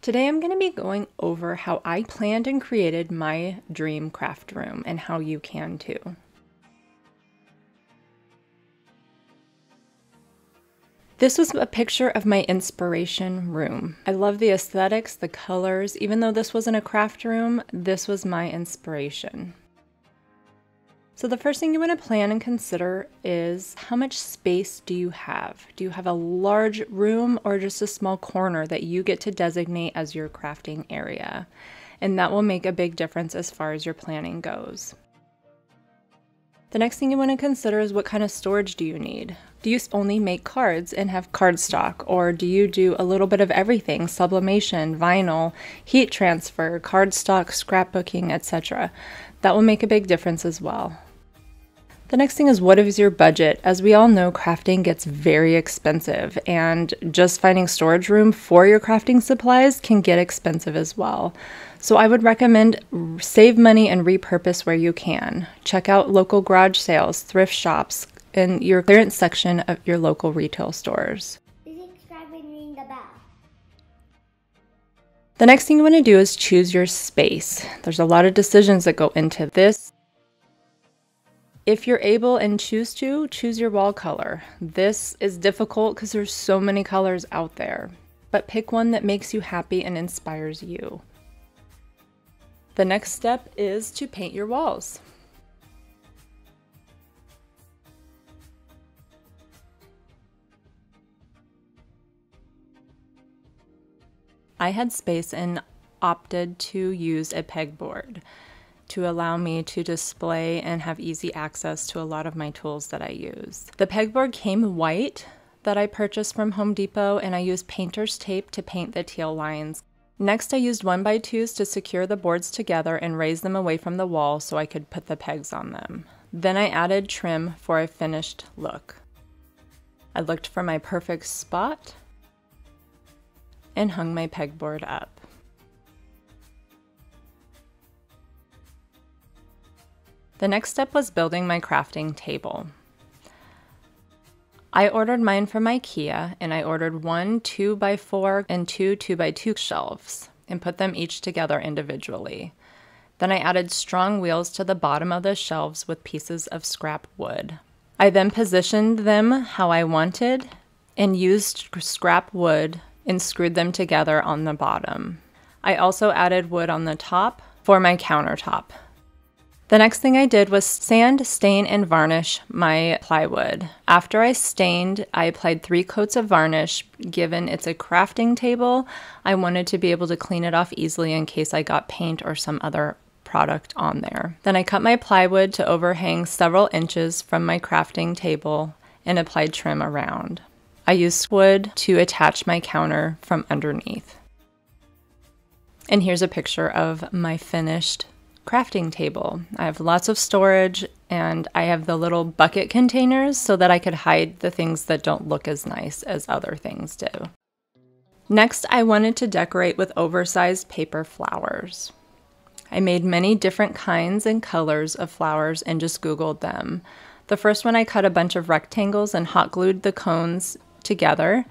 Today I'm going to be going over how I planned and created my dream craft room and how you can too. This was a picture of my inspiration room. I love the aesthetics, the colors. Even though this wasn't a craft room, this was my inspiration. So the first thing you want to plan and consider is how much space do you have? Do you have a large room or just a small corner that you get to designate as your crafting area? And that will make a big difference as far as your planning goes. The next thing you want to consider is what kind of storage do you need? Do you only make cards and have cardstock, or do you do a little bit of everything, sublimation, vinyl, heat transfer, cardstock, scrapbooking, etc.? That will make a big difference as well. The next thing is, what is your budget? As we all know, crafting gets very expensive, and just finding storage room for your crafting supplies can get expensive as well. So I would recommend save money and repurpose where you can. Check out local garage sales, thrift shops, and your clearance section of your local retail stores. Please subscribe and ring the bell. The next thing you want to do is choose your space. There's a lot of decisions that go into this. If you're able and choose to, choose your wall color. This is difficult because there's so many colors out there, but pick one that makes you happy and inspires you. The next step is to paint your walls. I had space and opted to use a pegboard to allow me to display and have easy access to a lot of my tools that I use. The pegboard came white that I purchased from Home Depot, and I used painter's tape to paint the teal lines. Next, I used 1x2s to secure the boards together and raise them away from the wall so I could put the pegs on them. Then I added trim for a finished look. I looked for my perfect spot and hung my pegboard up. The next step was building my crafting table. I ordered mine from IKEA, and I ordered 1 2x4 and 2 2x2 shelves and put them each together individually. Then I added strong wheels to the bottom of the shelves with pieces of scrap wood. I then positioned them how I wanted and used scrap wood and screwed them together on the bottom. I also added wood on the top for my countertop. The next thing I did was sand, stain, and varnish my plywood. After I stained, I applied 3 coats of varnish. Given it's a crafting table, I wanted to be able to clean it off easily in case I got paint or some other product on there. Then I cut my plywood to overhang several inches from my crafting table and applied trim around. I used wood to attach my counter from underneath. And here's a picture of my finished crafting table. I have lots of storage, and I have the little bucket containers so that I could hide the things that don't look as nice as other things do. Next, I wanted to decorate with oversized paper flowers. I made many different kinds and colors of flowers and just Googled them. The first one, I cut a bunch of rectangles and hot glued the cones together,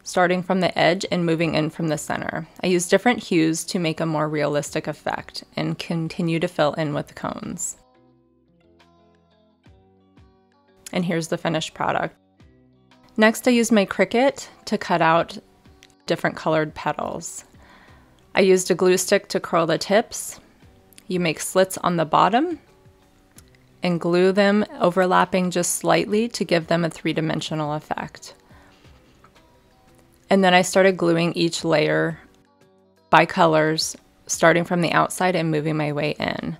starting from the edge and moving in from the center. I used different hues to make a more realistic effect and continue to fill in with the cones. And here's the finished product. Next, I used my Cricut to cut out different colored petals. I used a glue stick to curl the tips. You make slits on the bottom and glue them, overlapping just slightly to give them a 3-dimensional effect. And then I started gluing each layer by colors, starting from the outside and moving my way in.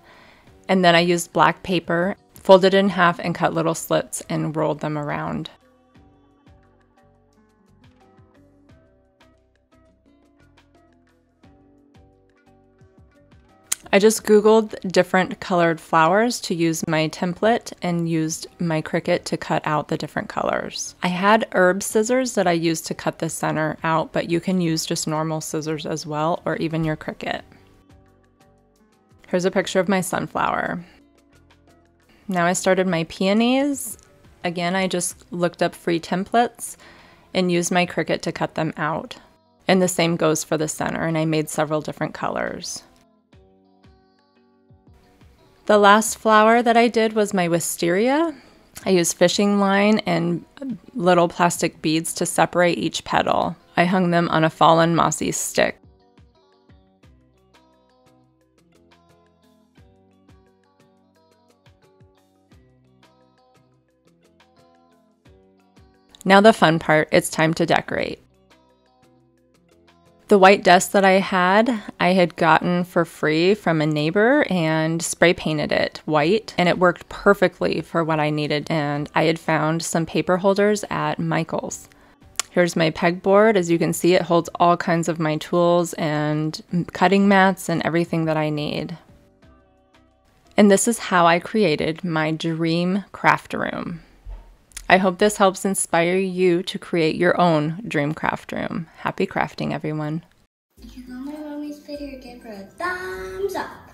And then I used black paper, folded it in half, and cut little slits and rolled them around. I just Googled different colored flowers to use my template and used my Cricut to cut out the different colors. I had herb scissors that I used to cut the center out, but you can use just normal scissors as well, or even your Cricut. Here's a picture of my sunflower. Now I started my peonies. Again, I just looked up free templates and used my Cricut to cut them out. And the same goes for the center, and I made several different colors. The last flower that I did was my wisteria. I used fishing line and little plastic beads to separate each petal. I hung them on a fallen mossy stick. Now the fun part, it's time to decorate. The white desk that I had gotten for free from a neighbor and spray painted it white, and it worked perfectly for what I needed. And I had found some paper holders at Michael's. Here's my pegboard. As you can see, it holds all kinds of my tools and cutting mats and everything that I need. And this is how I created my dream craft room. I hope this helps inspire you to create your own dream craft room. Happy crafting, everyone. If you found my mommy's video, give her a thumbs up.